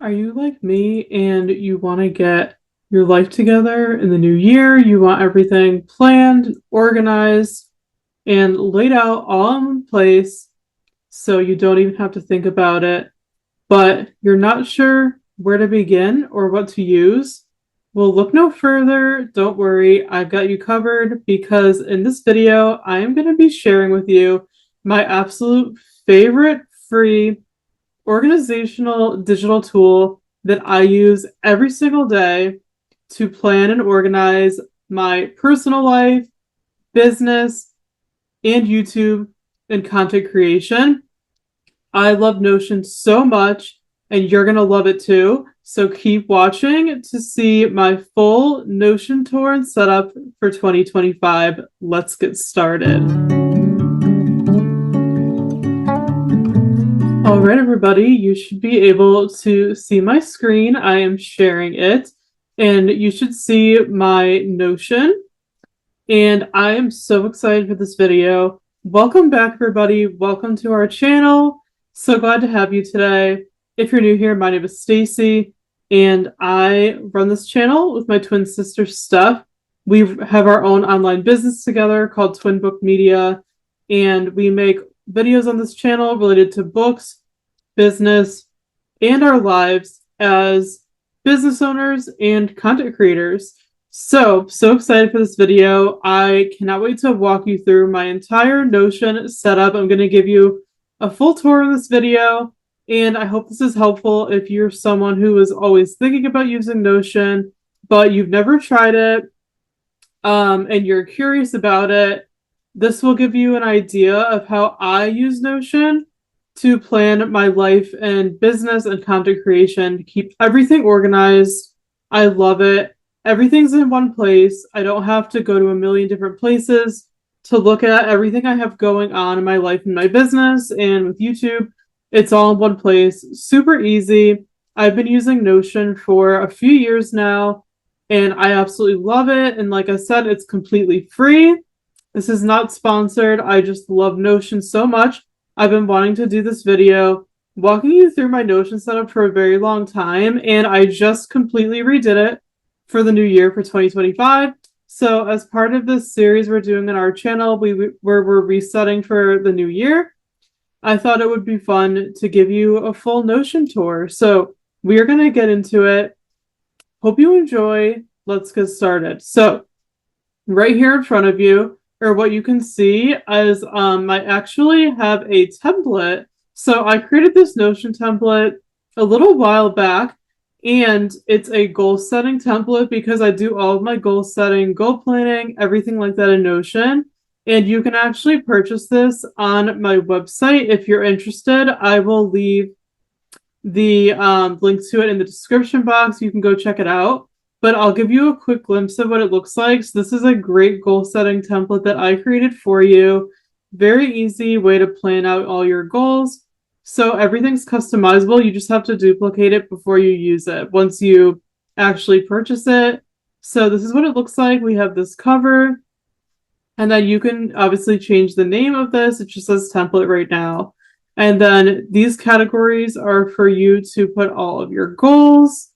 Are you like me and you want to get your life together in the new year? You want everything planned, organized, and laid out all in one place so you don't even have to think about it, but you're not sure where to begin or what to use? Well, look no further. Don't worry, I've got you covered because in this video, I am going to be sharing with you my absolute favorite free organizational digital tool that I use every single day to plan and organize my personal life, business, and YouTube and content creation. I love Notion so much, and you're going to love it too. So keep watching to see my full Notion tour and setup for 2025. Let's get started. All right, everybody, you should be able to see my screen. I am sharing it, and you should see my Notion. And I am so excited for this video. Welcome back, everybody. Welcome to our channel. So glad to have you today. If you're new here, my name is Stacey, and I run this channel with my twin sister, Steph. We have our own online business together called Twin Book Media, and we make videos on this channel related to books, business, and our lives as business owners and content creators. So excited for this video. I cannot wait to walk you through my entire Notion setup. I'm going to give you a full tour in this video, and I hope this is helpful if you're someone who is always thinking about using Notion, but you've never tried it, and you're curious about it. This will give you an idea of how I use Notion to plan my life and business and content creation, to keep everything organized. I love it. Everything's in one place. I don't have to go to a million different places to look at everything I have going on in my life and my business. And with YouTube, it's all in one place. Super easy. I've been using Notion for a few years now, and I absolutely love it. And like I said, it's completely free. This is not sponsored. I just love Notion so much. I've been wanting to do this video, walking you through my Notion setup for a very long time, and I just completely redid it for the new year for 2025. So as part of this series we're doing on our channel, we're resetting for the new year. I thought it would be fun to give you a full Notion tour. So we are going to get into it. Hope you enjoy. Let's get started. So right here in front of you, or what you can see is I actually have a template. So I created this Notion template a little while back, and it's a goal setting template because I do all of my goal setting, goal planning, everything like that in Notion. And you can actually purchase this on my website if you're interested. I will leave the link to it in the description box. You can go check it out. But I'll give you a quick glimpse of what it looks like. So this is a great goal setting template that I created for you. Very easy way to plan out all your goals. So everything's customizable. You just have to duplicate it before you use it once you actually purchase it. So this is what it looks like. We have this cover, and then you can obviously change the name of this. It just says template right now. And then these categories are for you to put all of your goals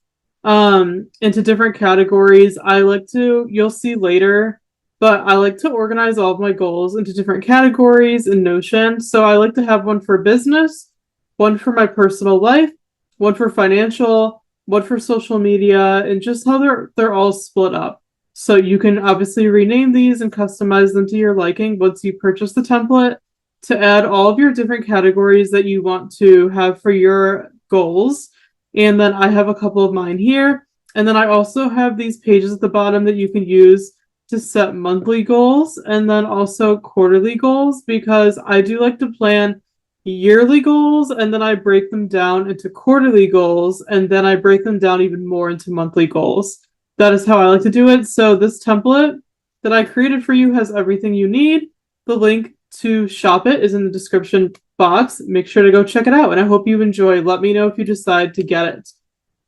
into different categories. You'll see later, but I like to organize all of my goals into different categories in Notion. So I like to have one for business, one for my personal life, one for financial, one for social media, and just how they're all split up. So you can obviously rename these and customize them to your liking once you purchase the template to add all of your different categories that you want to have for your goals. And then I have a couple of mine here. And then I also have these pages at the bottom that you can use to set monthly goals and then also quarterly goals, because I do like to plan yearly goals and then I break them down into quarterly goals, and then I break them down even more into monthly goals. That is how I like to do it. So this template that I created for you has everything you need. The link to shop it is in the description box. Make sure to go check it out, and I hope you enjoy. Let me know if you decide to get it.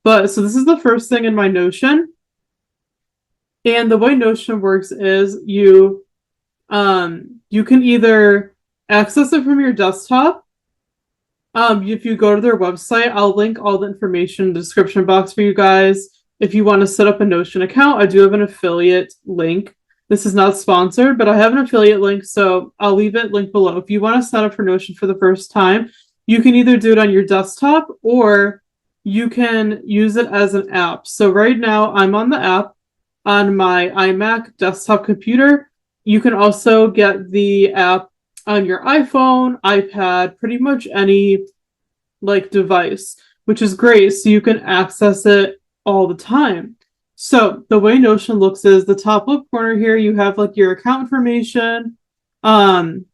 But so this is the first thing in my Notion, and the way Notion works is you can either access it from your desktop, If you go to their website, I'll link all the information in the description box for you guys. If you want to set up a Notion account, I do have an affiliate link. This is not sponsored, but I have an affiliate link, so I'll leave it linked below. If you want to sign up for Notion for the first time, you can either do it on your desktop or you can use it as an app. So right now I'm on the app on my iMac desktop computer. You can also get the app on your iPhone, iPad, pretty much any like device, which is great. So you can access it all the time. So the way Notion looks is the top left corner here, you have like your account information. And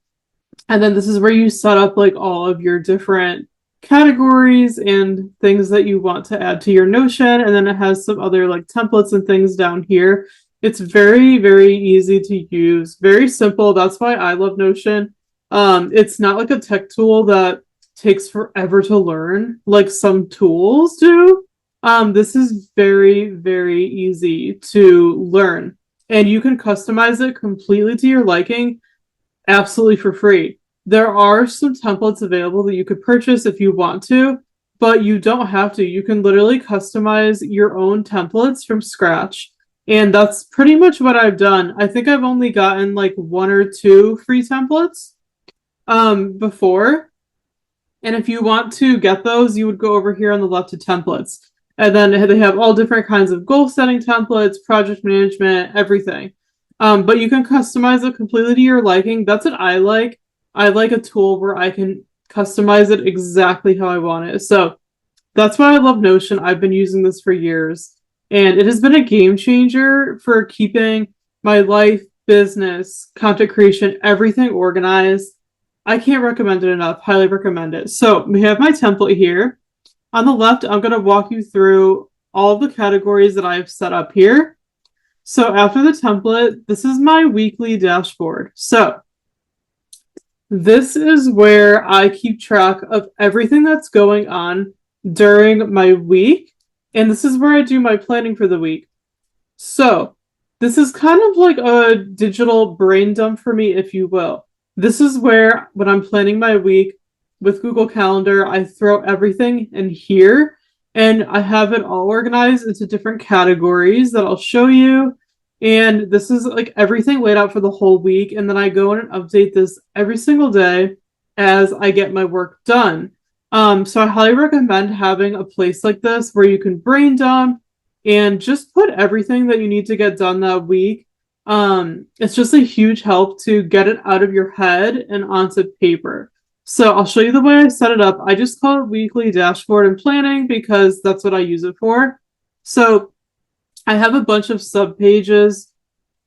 then this is where you set up like all of your different categories and things that you want to add to your Notion. And then it has some other like templates and things down here. It's very, very easy to use, very simple. That's why I love Notion. It's not like a tech tool that takes forever to learn like some tools do. This is very, very easy to learn, and you can customize it completely to your liking absolutely for free. There are some templates available that you could purchase if you want to, but you don't have to. You can literally customize your own templates from scratch. And that's pretty much what I've done. I think I've only gotten like 1 or 2 free templates before. And if you want to get those, you would go over here on the left to templates. And then they have all different kinds of goal setting templates, project management, everything. But you can customize it completely to your liking. That's what I like. I like a tool where I can customize it exactly how I want it. So that's why I love Notion. I've been using this for years. And it has been a game changer for keeping my life, business, content creation, everything organized. I can't recommend it enough. Highly recommend it. So we have my template here. On the left, I'm going to walk you through all of the categories that I've set up here. So after the template, this is my weekly dashboard. So this is where I keep track of everything that's going on during my week. And this is where I do my planning for the week. So this is kind of like a digital brain dump for me, if you will. This is where, when I'm planning my week with Google Calendar, I throw everything in here and I have it all organized into different categories that I'll show you. And this is like everything laid out for the whole week. And then I go in and update this every single day as I get my work done. So I highly recommend having a place like this where you can brain dump and just put everything that you need to get done that week. It's just a huge help to get it out of your head and onto paper. So I'll show you the way I set it up. I just call it weekly dashboard and planning because that's what I use it for. So I have a bunch of sub pages,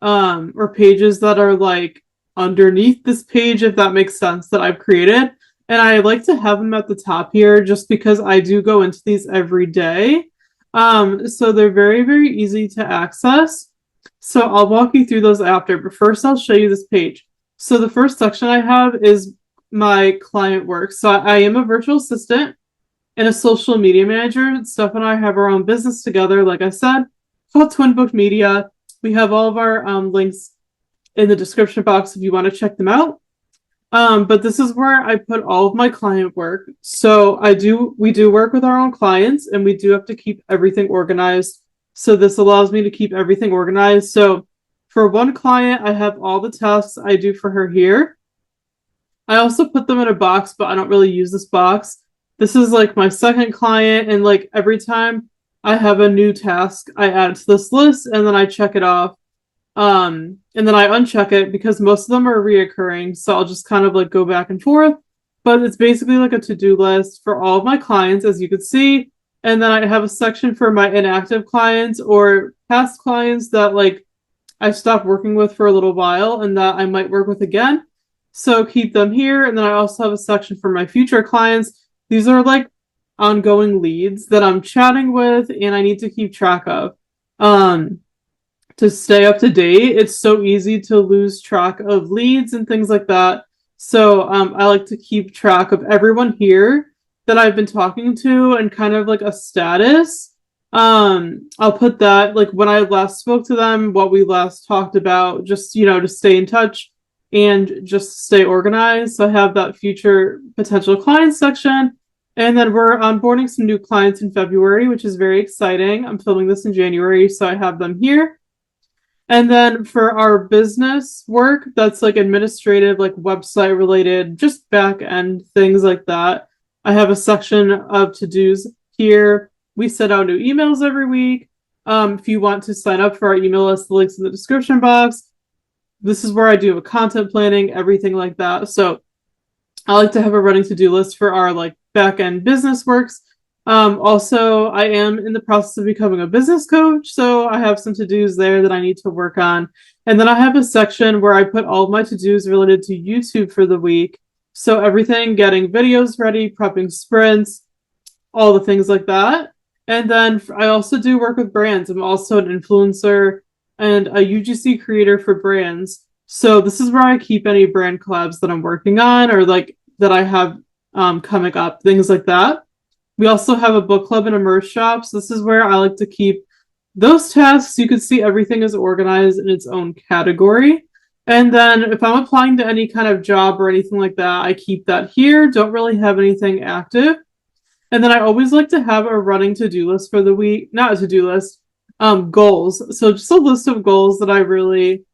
or pages that are like underneath this page, if that makes sense, that I've created. And I like to have them at the top here just because I do go into these every day. So they're very, very easy to access. So I'll walk you through those after, but first I'll show you this page. So the first section I have is my client work. So I am a virtual assistant and a social media manager. Steph and I have our own business together, like I said, called Twin Book Media. We have all of our links in the description box if you want to check them out. But this is where I put all of my client work. So we do work with our own clients and we do have to keep everything organized. So this allows me to keep everything organized. So for one client, I have all the tasks I do for her here. I also put them in a box, but I don't really use this box. This is like my second client, and like every time I have a new task, I add it to this list and then I check it off. And then I uncheck it because most of them are reoccurring. So I'll just kind of like go back and forth. But it's basically like a to-do list for all of my clients, as you can see. And then I have a section for my inactive clients or past clients that like I stopped working with for a little while and that I might work with again. So keep them here. And then I also have a section for my future clients. These are like ongoing leads that I'm chatting with and I need to keep track of. To stay up to date, it's so easy to lose track of leads and things like that. So I like to keep track of everyone here that I've been talking to and kind of like a status. I'll put that like when I last spoke to them, what we last talked about, just, to stay in touch and just stay organized. So I have that future potential clients section. And then we're onboarding some new clients in February, which is very exciting. I'm filming this in January, so I have them here. And then for our business work, that's like administrative, like website related, just back end things like that. I have a section of to-dos here. We send out new emails every week. If you want to sign up for our email list, the link's in the description box. This is where I do a content planning, everything like that. So I like to have a running to-do list for our like back end business works. Also, I am in the process of becoming a business coach, so I have some to-dos there that I need to work on. And then I have a section where I put all of my to-dos related to YouTube for the week. So everything, getting videos ready, prepping sprints, all the things like that. And then I also do work with brands. I'm also an influencer and a UGC creator for brands. So this is where I keep any brand collabs that I'm working on or like that I have coming up, things like that. We also have a book club and a merch shop. So this is where I like to keep those tasks. You can see everything is organized in its own category. And then if I'm applying to any kind of job or anything like that, I keep that here. Don't really have anything active. And then I always like to have a running to-do list for the week. Not a to-do list, goals. So just a list of goals that I really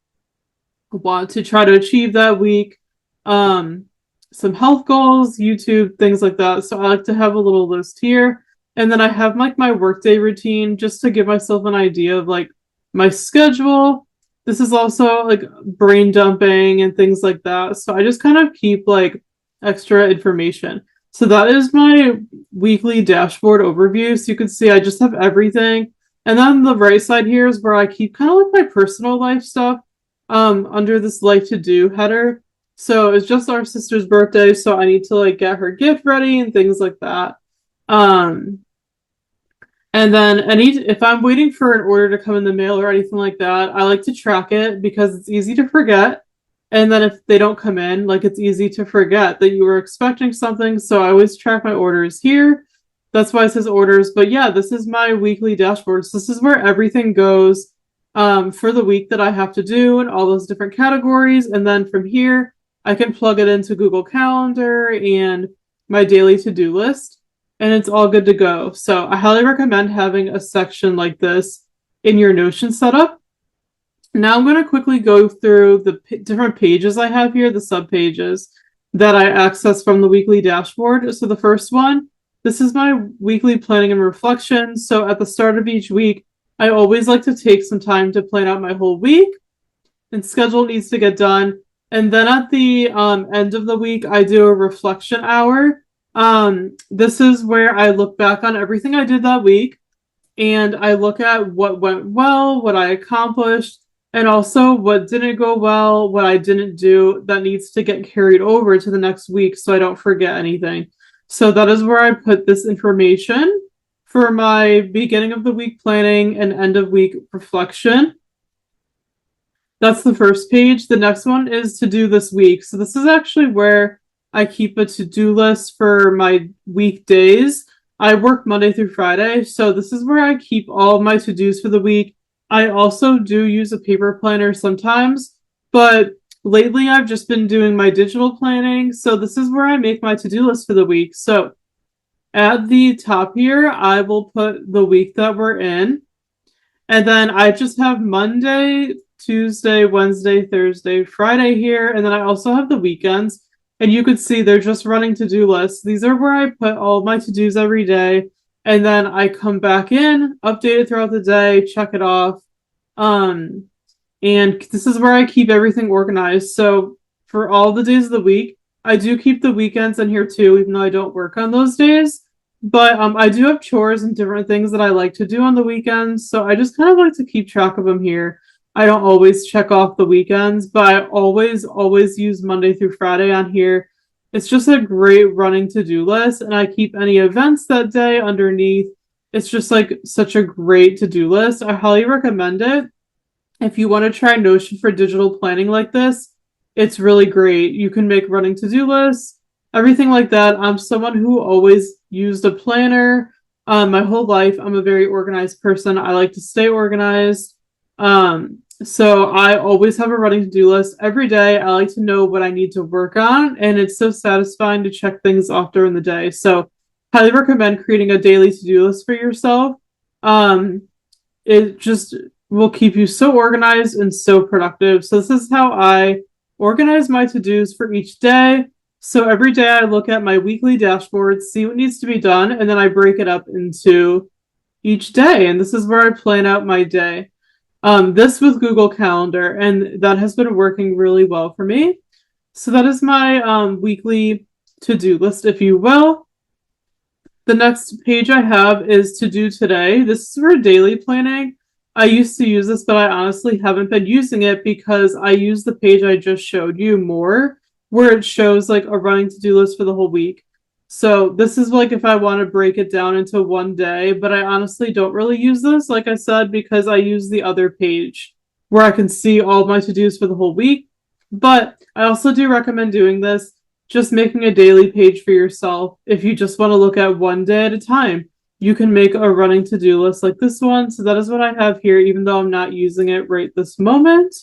want to try to achieve that week. Some health goals, YouTube, things like that. So I like to have a little list here. And then I have like my workday routine just to give myself an idea of like my schedule. This is also like brain dumping and things like that. So I just kind of keep like extra information. So that is my weekly dashboard overview. So you can see I just have everything. And then the right side here is where I keep kind of like my personal life stuff under this life to do header. So it's just our sister's birthday, so I need to like get her gift ready and things like that. And then if I'm waiting for an order to come in the mail or anything like that, I like to track it because it's easy to forget. And then if they don't come in, like it's easy to forget that you were expecting something. So I always track my orders here. That's why it says orders. But yeah, this is my weekly dashboard. So this is where everything goes for the week that I have to do and all those different categories. And then from here, I can plug it into Google Calendar and my daily to-do list, and it's all good to go. So I highly recommend having a section like this in your Notion setup. Now I'm going to quickly go through the different pages I have here, the sub-pages that I access from the weekly dashboard. So the first one, this is my weekly planning and reflection. So at the start of each week, I always like to take some time to plan out my whole week and schedule needs to get done. And then at the end of the week, I do a reflection hour. This is where I look back on everything I did that week and I look at what went well, what I accomplished, and also what didn't go well, what I didn't do that needs to get carried over to the next week so I don't forget anything. So that is where I put this information for my beginning of the week planning and end of week reflection. That's the first page. The next one is to do this week. So this is actually where I keep a to-do list for my weekdays. I work Monday through Friday, so this is where I keep all of my to-dos for the week. I also do use a paper planner sometimes, but lately I've just been doing my digital planning. So this is where I make my to-do list for the week. So at the top here, I will put the week that we're in. And then I just have Monday, Tuesday, Wednesday, Thursday, Friday here. And then I also have the weekends. And you could see they're just running to-do lists. These are where I put all of my to-dos every day. And then I come back in, update it throughout the day, check it off. And this is where I keep everything organized. So for all the days of the week, I do keep the weekends in here too, even though I don't work on those days. But I do have chores and different things that I like to do on the weekends. So I just kind of like to keep track of them here. I don't always check off the weekends, but I always use Monday through Friday on here. It's just a great running to-do list, and I keep any events that day underneath. It's just like such a great to-do list. I highly recommend it. If you want to try Notion for digital planning like this, it's really great. You can make running to-do lists, everything like that. I'm someone who always used a planner my whole life. I'm a very organized person. I like to stay organized. So I always have a running to-do list every day. I like to know what I need to work on, and it's so satisfying to check things off during the day. So highly recommend creating a daily to-do list for yourself. Um, it just will keep you so organized and so productive. So this is how I organize my to-dos for each day. So every day I look at my weekly dashboard, see what needs to be done, and then I break it up into each day. And this is where I plan out my day. This with Google Calendar, and that has been working really well for me. So that is my weekly to-do list, if you will. The next page I have is to do today. This is for daily planning. I used to use this, but I honestly haven't been using it because I use the page I just showed you more, where it shows like a running to-do list for the whole week. So this is like if I want to break it down into one day, but I honestly don't really use this, like I said, because I use the other page where I can see all my to-dos for the whole week. But I also do recommend doing this, just making a daily page for yourself. If you just want to look at one day at a time, you can make a running to-do list like this one. So that is what I have here, even though I'm not using it right this moment.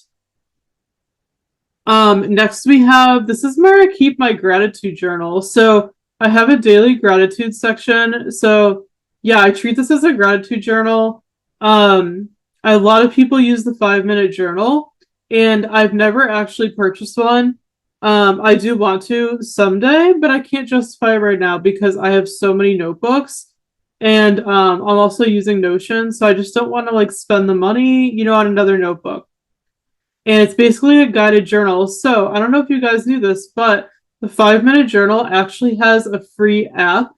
Next we have, this is where I keep my gratitude journal. So I have a daily gratitude section. So yeah, I treat this as a gratitude journal. A lot of people use the 5-minute journal, and I've never actually purchased one. I do want to someday, but I can't justify it right now because I have so many notebooks, and I'm also using Notion, so I just don't want to like spend the money, on another notebook. And it's basically a guided journal. So I don't know if you guys knew this, but the 5-minute journal actually has a free app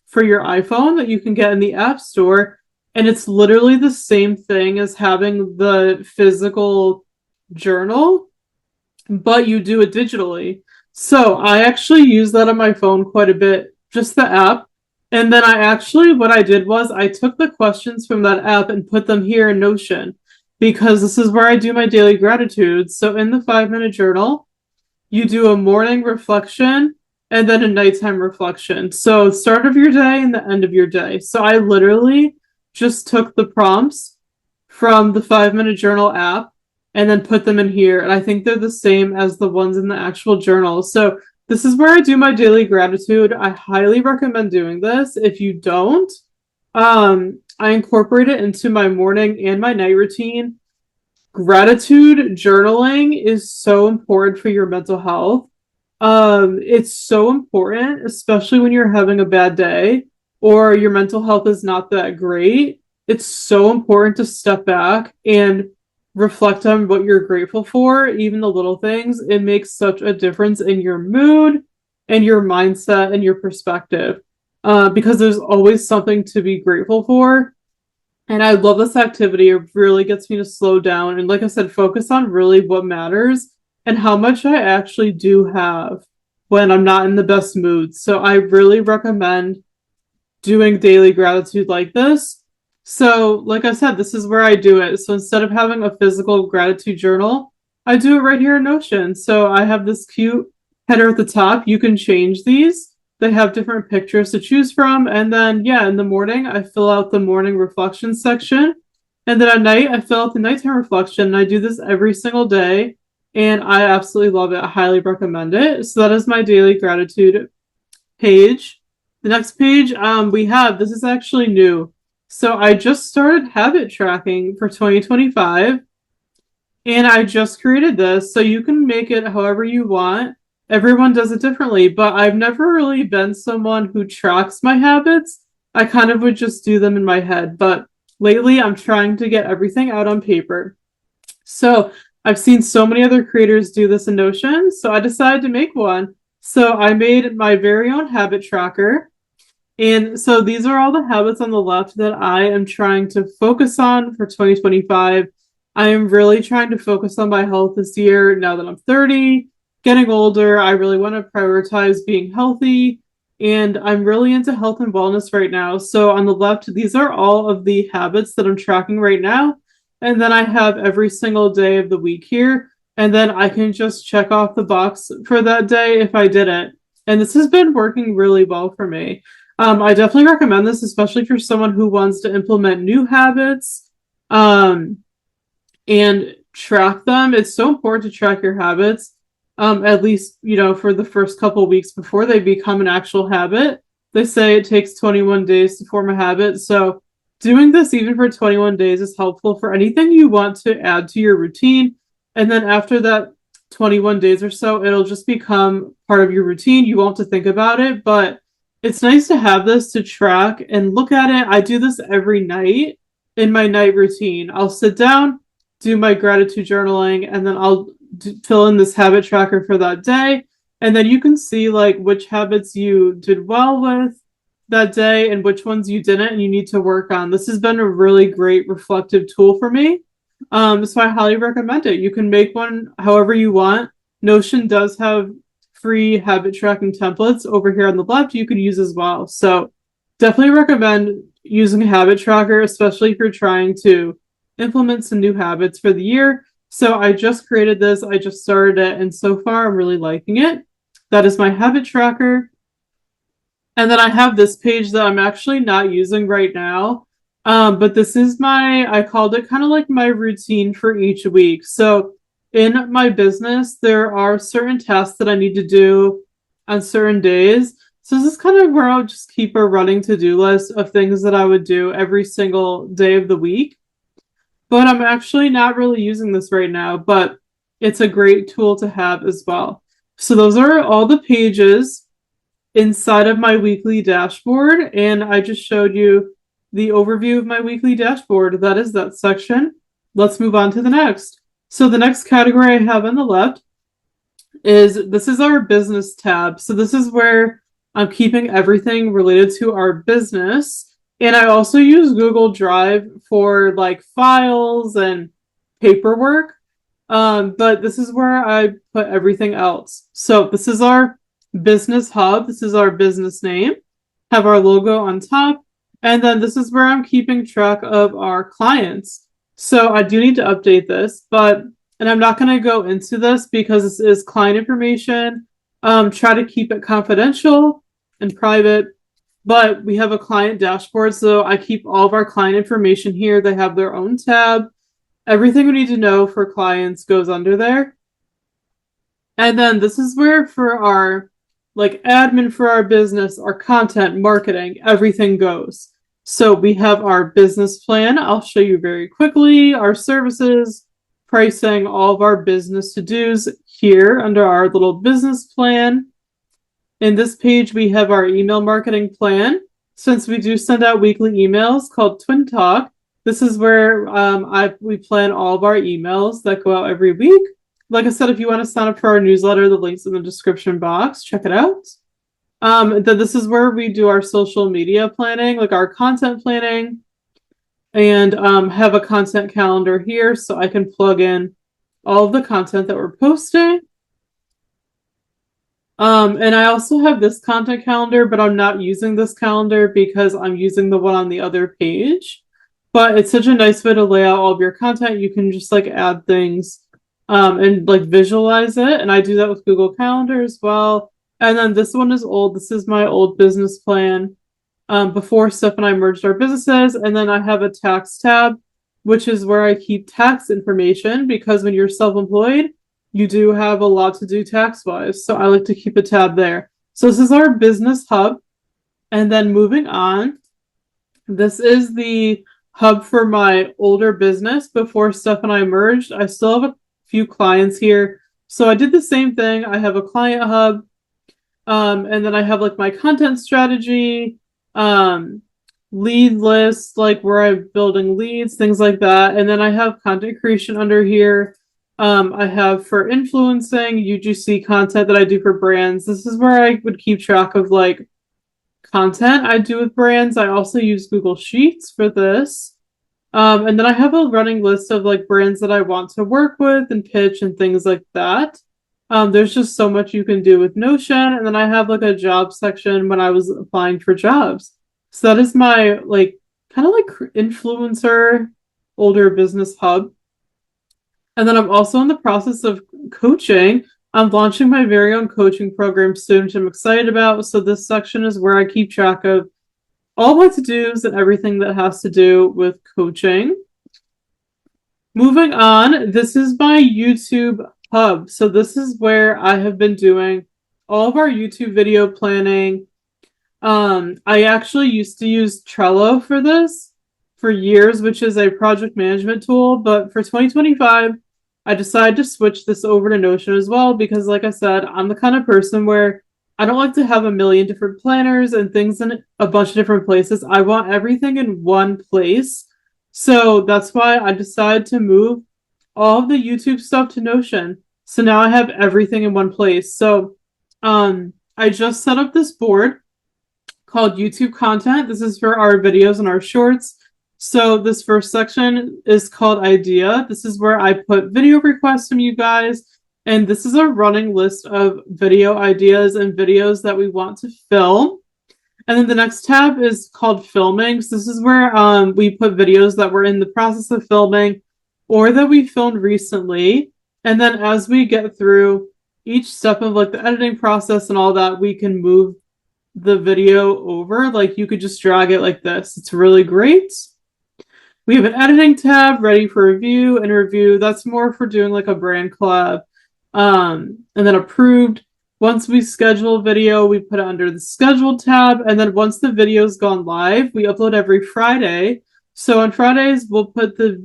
for your iPhone that you can get in the App Store. And it's literally the same thing as having the physical journal, but you do it digitally. So I actually use that on my phone quite a bit, just the app. And then what I did was I took the questions from that app and put them here in Notion, because this is where I do my daily gratitude. So in the 5-minute journal, you do a morning reflection and then a nighttime reflection. So start of your day and the end of your day. So I literally just took the prompts from the 5-minute journal app and then put them in here. And I think they're the same as the ones in the actual journal. So this is where I do my daily gratitude. I highly recommend doing this. If you don't, I incorporate it into my morning and my night routine. Gratitude journaling is so important for your mental health. It's so important, especially when you're having a bad day or your mental health is not that great. It's so important to step back and reflect on what you're grateful for, even the little things. It makes such a difference in your mood and your mindset and your perspective, because there's always something to be grateful for. And I love this activity. It really gets me to slow down and, like I said, focus on really what matters and how much I actually do have when I'm not in the best mood. So I really recommend doing daily gratitude like this. So, like I said, this is where I do it. So instead of having a physical gratitude journal, I do it right here in Notion. So I have this cute header at the top. You can change these. They have different pictures to choose from. And then, in the morning, I fill out the morning reflection section. And then at night, I fill out the nighttime reflection. And I do this every single day. And I absolutely love it. I highly recommend it. So that is my daily gratitude page. The next page this is actually new. So I just started habit tracking for 2025. And I just created this. So you can make it however you want. Everyone does it differently, but I've never really been someone who tracks my habits. I kind of would just do them in my head, but lately I'm trying to get everything out on paper. So I've seen so many other creators do this in Notion, so I decided to make one. So I made my very own habit tracker. And so these are all the habits on the left that I am trying to focus on for 2025. I am really trying to focus on my health this year now that I'm 30. Getting older, I really want to prioritize being healthy, and I'm really into health and wellness right now. So on the left, these are all of the habits that I'm tracking right now. And then I have every single day of the week here, and then I can just check off the box for that day if I did it. And this has been working really well for me. I definitely recommend this, especially for someone who wants to implement new habits, and track them. It's so important to track your habits. At least, for the first couple of weeks before they become an actual habit. They say it takes 21 days to form a habit. So doing this even for 21 days is helpful for anything you want to add to your routine. And then after that 21 days or so, it'll just become part of your routine. You won't have to think about it, but it's nice to have this to track and look at it. I do this every night in my night routine. I'll sit down, do my gratitude journaling, and then I'll fill in this habit tracker for that day. And then you can see like which habits you did well with that day and which ones you didn't and you need to work on. This has been a really great reflective tool for me. So I highly recommend it. You can make one however you want. Notion does have free habit tracking templates over here on the left you could use as well. So definitely recommend using a habit tracker, especially if you're trying to implement some new habits for the year. So I just created this, I just started it, and so far I'm really liking it. That is my habit tracker. And then I have this page that I'm actually not using right now. But this is I called it kind of like my routine for each week. So in my business, there are certain tasks that I need to do on certain days. So this is kind of where I'll just keep a running to-do list of things that I would do every single day of the week. But I'm actually not really using this right now, but it's a great tool to have as well. So those are all the pages inside of my weekly dashboard, and I just showed you the overview of my weekly dashboard. That is that section. Let's move on to the next. So the next category I have on the left this is our business tab. So this is where I'm keeping everything related to our business. And I also use Google Drive for like files and paperwork. But this is where I put everything else. So this is our business hub. This is our business name. Have our logo on top. And then this is where I'm keeping track of our clients. So I do need to update this, and I'm not going to go into this because this is client information. Try to keep it confidential and private. But we have a client dashboard, so I keep all of our client information here. They have their own tab. Everything we need to know for clients goes under there. And then this is where for our like admin for our business, our content, marketing, everything goes. So we have our business plan. I'll show you very quickly our services, pricing, all of our business to-dos here under our little business plan. In this page, we have our email marketing plan. Since we do send out weekly emails called Twin Talk, this is where we plan all of our emails that go out every week. Like I said, if you want to sign up for our newsletter, the link's in the description box. Check it out. Then this is where we do our social media planning, like our content planning, and have a content calendar here so I can plug in all of the content that we're posting. And I also have this content calendar, but I'm not using this calendar because I'm using the one on the other page. But it's such a nice way to lay out all of your content. You can just like add things and like visualize it. And I do that with Google Calendar as well. And then this one is old. This is my old business plan before Steph and I merged our businesses. And then I have a tax tab, which is where I keep tax information because when you're self-employed, you do have a lot to do tax-wise. So I like to keep a tab there. So this is our business hub. And then moving on, this is the hub for my older business before Steph and I merged. I still have a few clients here. So I did the same thing. I have a client hub. And then I have like my content strategy, lead list, like where I'm building leads, things like that. And then I have content creation under here. I have for influencing UGC content that I do for brands. This is where I would keep track of like content I do with brands. I also use Google Sheets for this. And then I have a running list of like brands that I want to work with and pitch and things like that. There's just so much you can do with Notion. And then I have like a job section when I was applying for jobs. So that is my like kind of like influencer older business hub. And then I'm also in the process of coaching. I'm launching my very own coaching program soon, which I'm excited about. So this section is where I keep track of all my to-dos and everything that has to do with coaching. Moving on, this is my YouTube hub. So this is where I have been doing all of our YouTube video planning, I actually used to use Trello for this for years, which is a project management tool, but for 2025, I decided to switch this over to Notion as well because, like I said, I'm the kind of person where I don't like to have a million different planners and things in a bunch of different places. I want everything in one place. So that's why I decided to move all of the YouTube stuff to Notion. So now I have everything in one place. So I just set up this board called YouTube content. This is for our videos and our shorts. So this first section is called idea. This is where I put video requests from you guys. And this is a running list of video ideas and videos that we want to film. And then the next tab is called filming. So this is where we put videos that we're in the process of filming or that we filmed recently. And then as we get through each step of like the editing process and all that, we can move the video over. Like you could just drag it like this. It's really great. We have an editing tab ready for review and review. That's more for doing like a brand collab. And then approved. Once we schedule a video, we put it under the scheduled tab. And then once the video's gone live, we upload every Friday. So on Fridays, we'll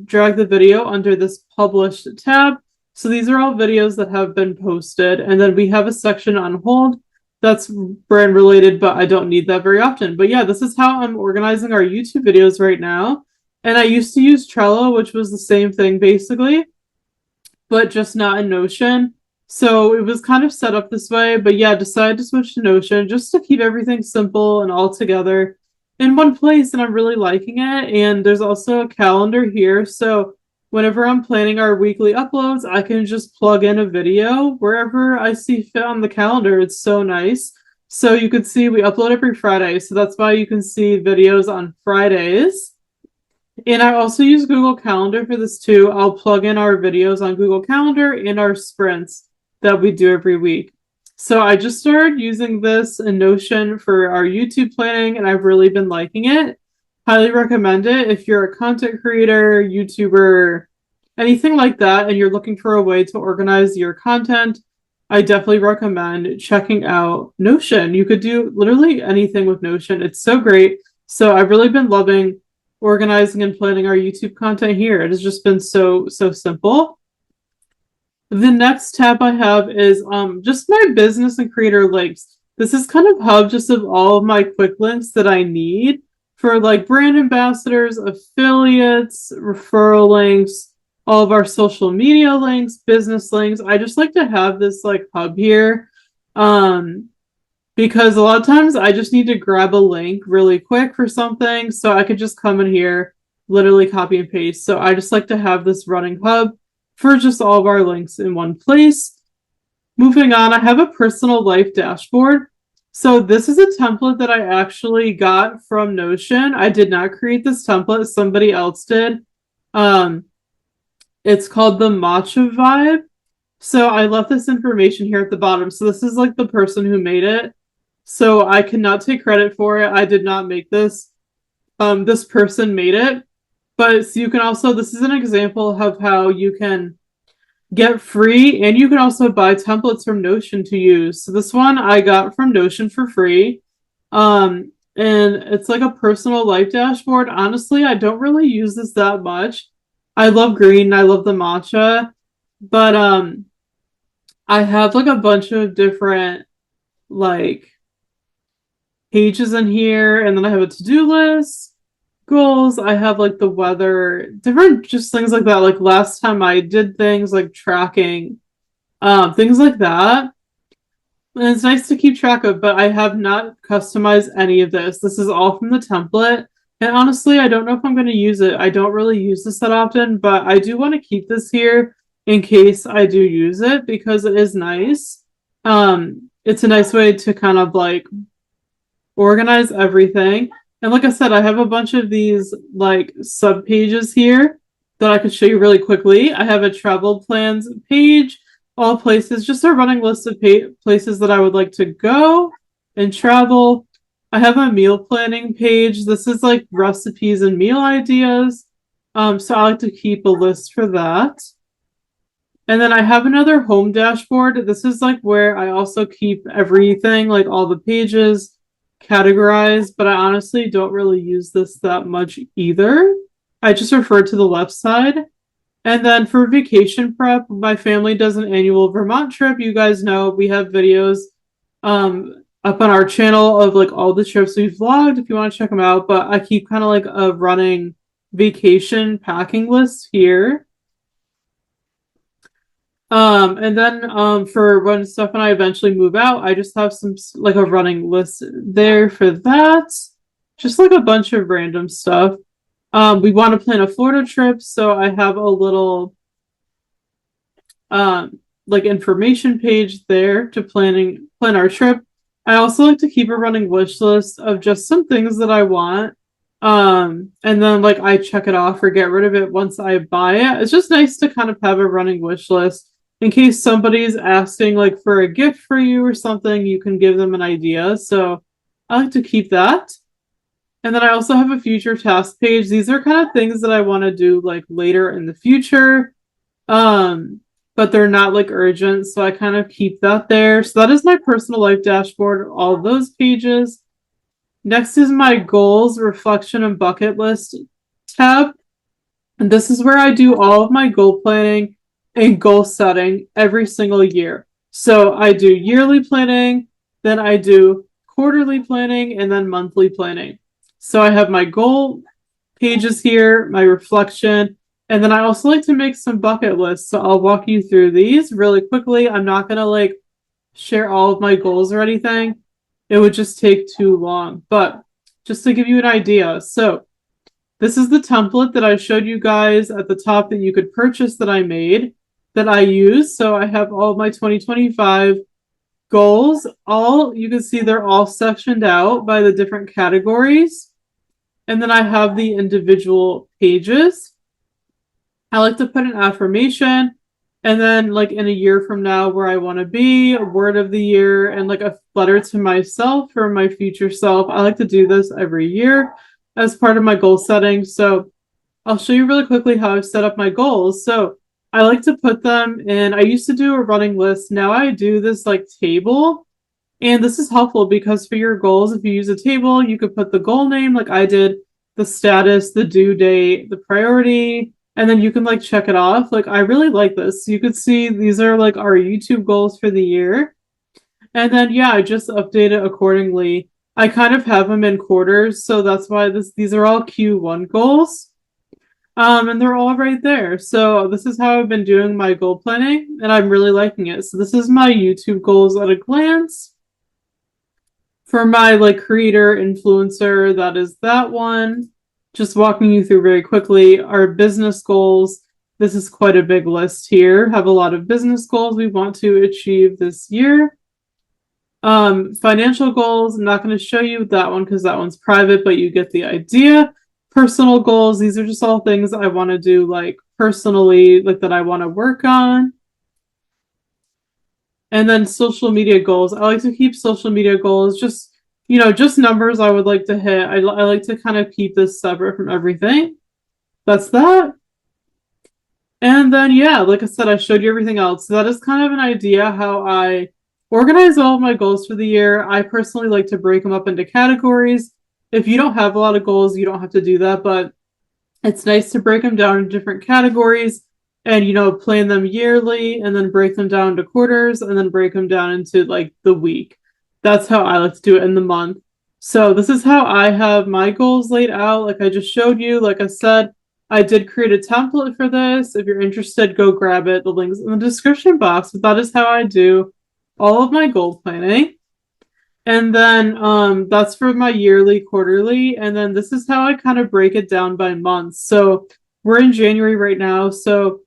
drag the video under this published tab. So these are all videos that have been posted. And then we have a section on hold that's brand related, but I don't need that very often. But yeah, this is how I'm organizing our YouTube videos right now. And I used to use Trello, which was the same thing basically, but just not in Notion. So it was kind of set up this way. But yeah, decided to switch to Notion just to keep everything simple and all together in one place. And I'm really liking it. And there's also a calendar here. So whenever I'm planning our weekly uploads, I can just plug in a video wherever I see fit on the calendar. It's so nice. So you can see we upload every Friday. So that's why you can see videos on Fridays. And I also use Google Calendar for this too. I'll plug in our videos on Google Calendar and our sprints that we do every week. So I just started using this in Notion for our YouTube planning, and I've really been liking it. Highly recommend it if you're a content creator, YouTuber, anything like that, and you're looking for a way to organize your content. I definitely recommend checking out Notion. You could do literally anything with Notion. It's so great. So I've really been loving organizing and planning our YouTube content here. It has just been so simple. The next tab I have is just my business and creator links. This is kind of hub just of all of my quick links that I need for like brand ambassadors, affiliates, referral links, all of our social media links, business links. I just like to have this like hub here. Because a lot of times I just need to grab a link really quick for something. So I could just come in here, literally copy and paste. So I just like to have this running hub for just all of our links in one place. Moving on, I have a personal life dashboard. So this is a template that I actually got from Notion. I did not create this template. Somebody else did. It's called the Matcha Vibe. So I left this information here at the bottom. So this is like the person who made it. So I cannot take credit for it. I did not make this. This person made it. But so you can also, this is an example of how you can get free, and you can also buy templates from Notion to use. So this one I got from Notion for free. And it's like a personal life dashboard. Honestly, I don't really use this that much. I love green, I love the matcha, but I have like a bunch of different like pages in here, and then I have a to-do list, goals, I have like the weather, different just things like that, like last time I did things like tracking, things like that. And it's nice to keep track of, but I have not customized any of this. This is all from the template. And honestly, I don't know if I'm going to use it. I don't really use this that often, but I do want to keep this here in case I do use it because it is nice. It's a nice way to kind of like organize everything. And like I said, I have a bunch of these like sub pages here that I could show you really quickly. I have a travel plans page, all places, just a running list of places that I would like to go and travel. I have a meal planning page. This is like recipes and meal ideas. So I like to keep a list for that. And then I have another home dashboard. This is like where I also keep everything, like all the pages, categorized, but I honestly don't really use this that much either. I just refer to the left side. And then for vacation prep, my family does an annual Vermont trip. You guys know we have videos up on our channel of like all the trips we've vlogged if you want to check them out. But I keep kind of like a running vacation packing list here. And then for when Steph and I eventually move out, I just have some like a running list there for that. Just like a bunch of random stuff. We want to plan a Florida trip, so I have a little like information page there to plan our trip. I also like to keep a running wish list of just some things that I want. And then like I check it off or get rid of it once I buy it. It's just nice to kind of have a running wish list in case somebody's asking like for a gift for you or something, you can give them an idea. So I like to keep that. And then I also have a future task page. These are kind of things that I want to do like later in the future. But they're not like urgent, so I kind of keep that there. So that is my personal life dashboard, all those pages. Next is my goals, reflection, and bucket list tab. And this is where I do all of my goal planning and goal setting every single year. So I do yearly planning, then I do quarterly planning, and then monthly planning. So I have my goal pages here, my reflection, and then I also like to make some bucket lists. So I'll walk you through these really quickly. I'm not going to like share all of my goals or anything. It would just take too long. But just to give you an idea. So this is the template that I showed you guys at the top that you could purchase that I made that I use. So I have all of my 2025 goals. All you can see they're all sectioned out by the different categories. And then I have the individual pages. I like to put an affirmation and then like in a year from now where I want to be, a word of the year, and like a letter to myself or my future self. I like to do this every year as part of my goal setting. So I'll show you really quickly how I've set up my goals. So I like to put them in, I used to do a running list. Now I do this like table. And this is helpful because for your goals, if you use a table, you could put the goal name like I did, the status, the due date, the priority, and then you can like check it off. Like I really like this. You could see these are like our YouTube goals for the year. And then yeah, I just update it accordingly. I kind of have them in quarters, so that's why these are all Q1 goals. And they're all right there. So this is how I've been doing my goal planning, and I'm really liking it. So this is my YouTube goals at a glance. For my like creator influencer, that is that one. Just walking you through very quickly our business goals. This is quite a big list here. Have a lot of business goals we want to achieve this year. Financial goals, I'm not going to show you that one because that one's private, but you get the idea. Personal goals, these are just all things I want to do like personally, like that I want to work on. And then social media goals. I like to keep social media goals just, just numbers I would like to hit. I like to kind of keep this separate from everything. That's that. And then, yeah, like I said, I showed you everything else. So that is kind of an idea how I organize all of my goals for the year. I personally like to break them up into categories. If you don't have a lot of goals, you don't have to do that, but it's nice to break them down into different categories and, plan them yearly and then break them down to quarters and then break them down into like the week. That's how I like to do it in the month. So this is how I have my goals laid out. Like I just showed you, like I said, I did create a template for this. If you're interested, go grab it. The link's in the description box. But that is how I do all of my goal planning. And then that's for my yearly, quarterly. And then this is how I kind of break it down by months. So we're in January right now. So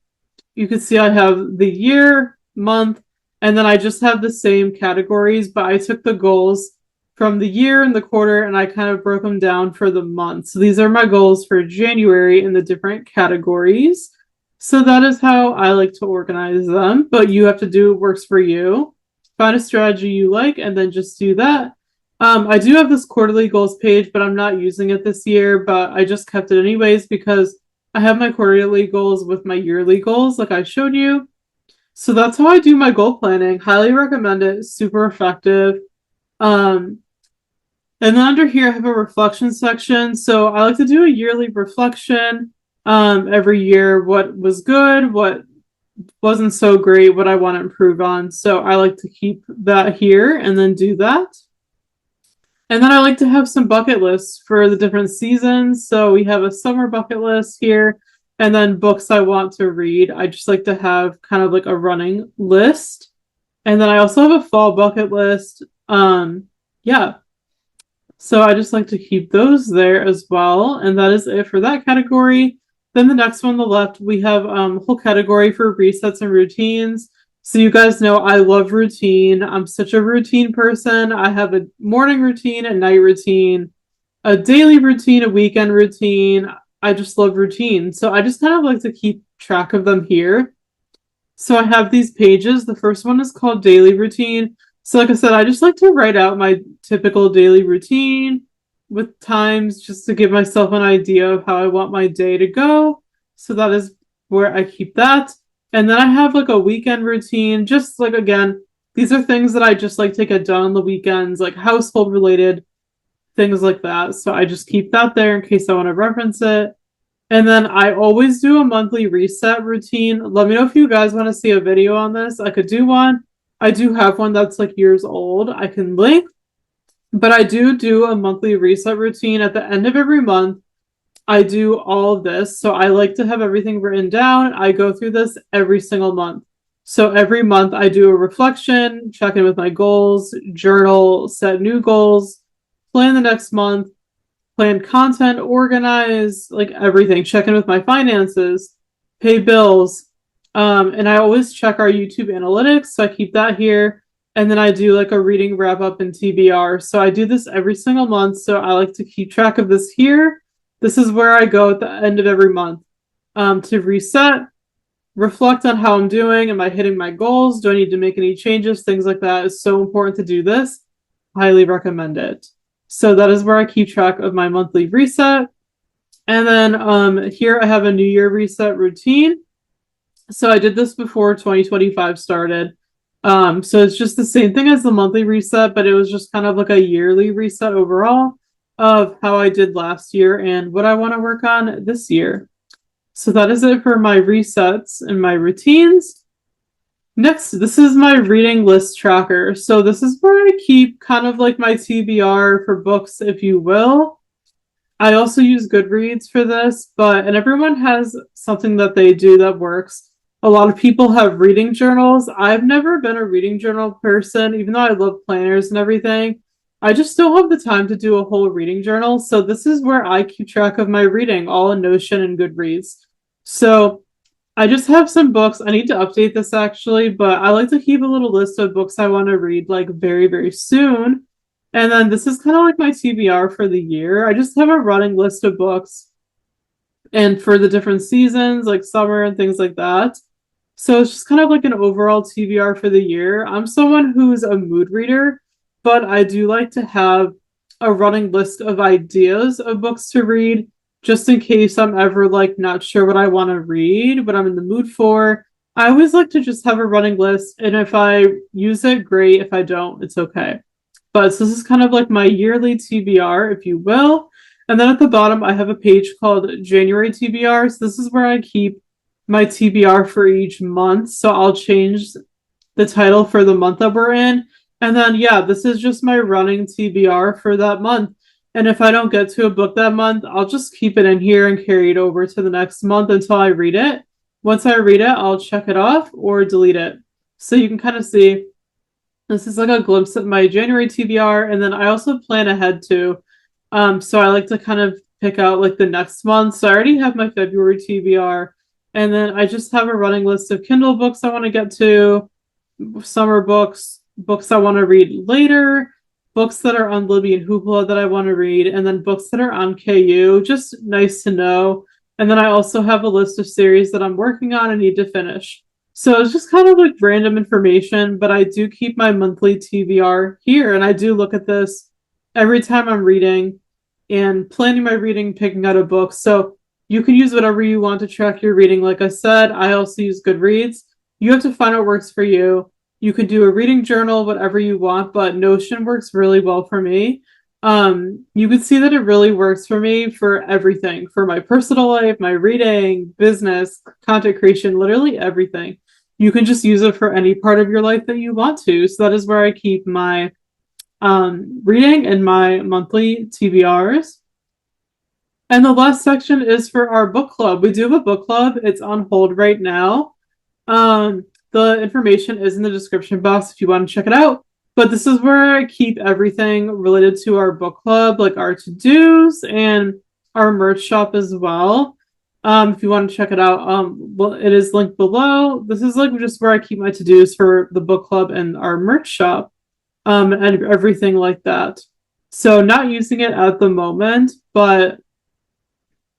you can see I have the year, month, and then I just have the same categories, but I took the goals from the year and the quarter and I kind of broke them down for the month. So these are my goals for January in the different categories. So that is how I like to organize them, but you have to do what works for you. Find a strategy you like and then just do that. I do have this quarterly goals page, but I'm not using it this year, but I just kept it anyways because I have my quarterly goals with my yearly goals like I showed you. So that's how I do my goal planning. Highly recommend it. Super effective. And then under here, I have a reflection section. So I like to do a yearly reflection every year. What was good, what wasn't so great, what I want to improve on. So I like to keep that here and then do that. And then I like to have some bucket lists for the different seasons. So we have a summer bucket list here, and then books I want to read. I just like to have kind of like a running list. And then I also have a fall bucket list. Yeah. So I just like to keep those there as well. And that is it for that category. Then the next one on the left, we have a whole category for resets and routines. So you guys know I love routine. I'm such a routine person. I have a morning routine, a night routine, a daily routine, a weekend routine. I just love routine. So I just kind of like to keep track of them here. So I have these pages. The first one is called daily routine. So like I said, I just like to write out my typical daily routine with times just to give myself an idea of how I want my day to go. So that is where I keep that. And then I have like a weekend routine, just like again, these are things that I just like to get done on the weekends, like household related things like that. So I just keep that there in case I want to reference it. And then I always do a monthly reset routine. Let me know if you guys want to see a video on this. I could do one. I do have one that's like years old. I can link, but I do a monthly reset routine at the end of every month. I do all of this. So I like to have everything written down. I go through this every single month. So every month I do a reflection, check in with my goals, journal, set new goals, plan the next month, plan content, organize, like everything, check in with my finances, pay bills. And I always check our YouTube analytics. So I keep that here. And then I do like a reading wrap up in TBR. So I do this every single month. So I like to keep track of this here. This is where I go at the end of every month to reset, reflect on how I'm doing. Am I hitting my goals? Do I need to make any changes? Things like that is so important to do this. Highly recommend it. So that is where I keep track of my monthly reset. And then here I have a New Year reset routine. So I did this before 2025 started. So it's just the same thing as the monthly reset, but it was just kind of like a yearly reset overall of how I did last year and what I want to work on this year. So that is it for my resets and my routines. Next, this is my reading list tracker. So this is where I keep kind of like my TBR for books, if you will. I also use Goodreads for this, and everyone has something that they do that works. A lot of people have reading journals. I've never been a reading journal person, even though I love planners and everything. I just don't have the time to do a whole reading journal. So this is where I keep track of my reading, all in Notion and Goodreads. So I just have some books. I need to update this actually, but I like to keep a little list of books I want to read like very, very soon. And then this is kind of like my TBR for the year. I just have a running list of books and for the different seasons, like summer and things like that. So it's just kind of like an overall TBR for the year. I'm someone who's a mood reader, but I do like to have a running list of ideas of books to read just in case I'm ever like not sure what I want to read, what I'm in the mood for. I always like to just have a running list, and if I use it, great. If I don't, it's okay. But so this is kind of like my yearly TBR, if you will. And then at the bottom, I have a page called January TBR. So this is where I keep my TBR for each month. So I'll change the title for the month that we're in. And then, yeah, this is just my running TBR for that month. And if I don't get to a book that month, I'll just keep it in here and carry it over to the next month until I read it. Once I read it, I'll check it off or delete it. So you can kind of see this is like a glimpse of my January TBR. And then I also plan ahead too. So I like to kind of pick out like the next month. So I already have my February TBR. And then I just have a running list of Kindle books I want to get to, summer books, books I want to read later, books that are on Libby and Hoopla that I want to read, and then books that are on KU. Just nice to know. And then I also have a list of series that I'm working on and need to finish. So it's just kind of like random information, but I do keep my monthly TBR here, and I do look at this every time I'm reading and planning my reading, picking out a book. So you can use whatever you want to track your reading. Like I said, I also use Goodreads. You have to find what works for you. You could do a reading journal, whatever you want, but Notion works really well for me. You can see that it really works for me for everything, for my personal life, my reading, business, content creation, literally everything. You can just use it for any part of your life that you want to. So that is where I keep my reading and my monthly TBRs. And the last section is for our book club. We do have a book club. It's on hold right now. The information is in the description box if you want to check it out. But this is where I keep everything related to our book club, like our to-dos and our merch shop as well. If you want to check it out, well, it is linked below. This is like just where I keep my to-dos for the book club and our merch shop, and everything like that. So not using it at the moment, but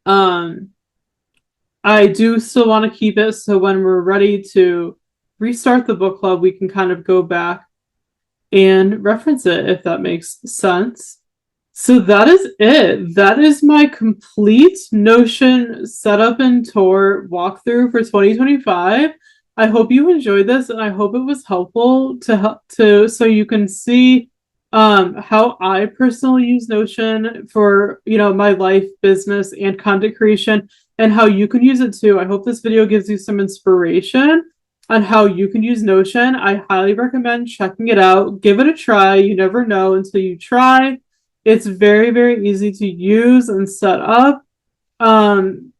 um, I do still want to keep it so when we're ready to restart the book club, we can kind of go back and reference it if that makes sense. So that is it. That is my complete Notion setup and tour walkthrough for 2025. I hope you enjoyed this and I hope it was helpful to so you can see how I personally use Notion for, my life, business, and content creation, and how you can use it too. I hope this video gives you some inspiration on how you can use Notion. I highly recommend checking it out. Give it a try. You never know until you try. It's very, very easy to use and set up.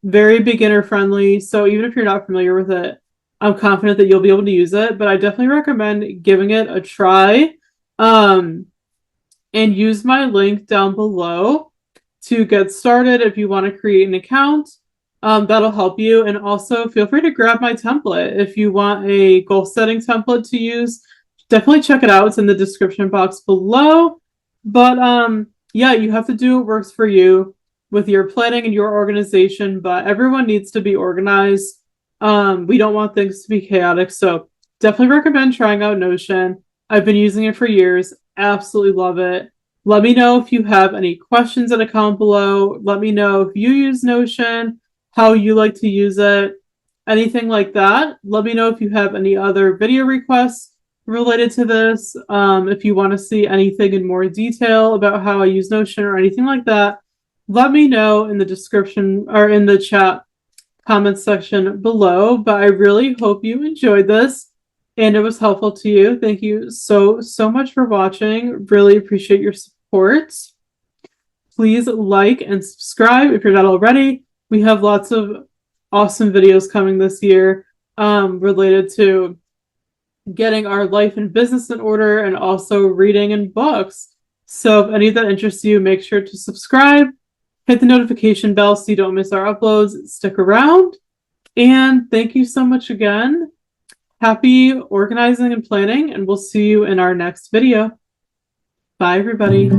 Very beginner friendly. So even if you're not familiar with it, I'm confident that you'll be able to use it. But I definitely recommend giving it a try. And use my link down below to get started if you want to create an account. That'll help you. And also feel free to grab my template. If you want a goal setting template to use, definitely check it out. It's in the description box below. But yeah, you have to do what works for you with your planning and your organization, but everyone needs to be organized. We don't want things to be chaotic. So definitely recommend trying out Notion. I've been using it for years. Absolutely love it. Let me know if you have any questions in the comment below. Let me know if you use Notion, how you like to use it, anything like that. Let me know if you have any other video requests related to this. If you want to see anything in more detail about how I use Notion or anything like that, let me know in the description or in the chat comments section below. But I really hope you enjoyed this and it was helpful to you. Thank you so much for watching. Really appreciate your support. Please like and subscribe if you're not already. We have lots of awesome videos coming this year related to getting our life and business in order and also reading and books. So if any of that interests you, make sure to subscribe, hit the notification bell so you don't miss our uploads, stick around. And thank you so much again. Happy organizing and planning, and we'll see you in our next video. Bye, everybody.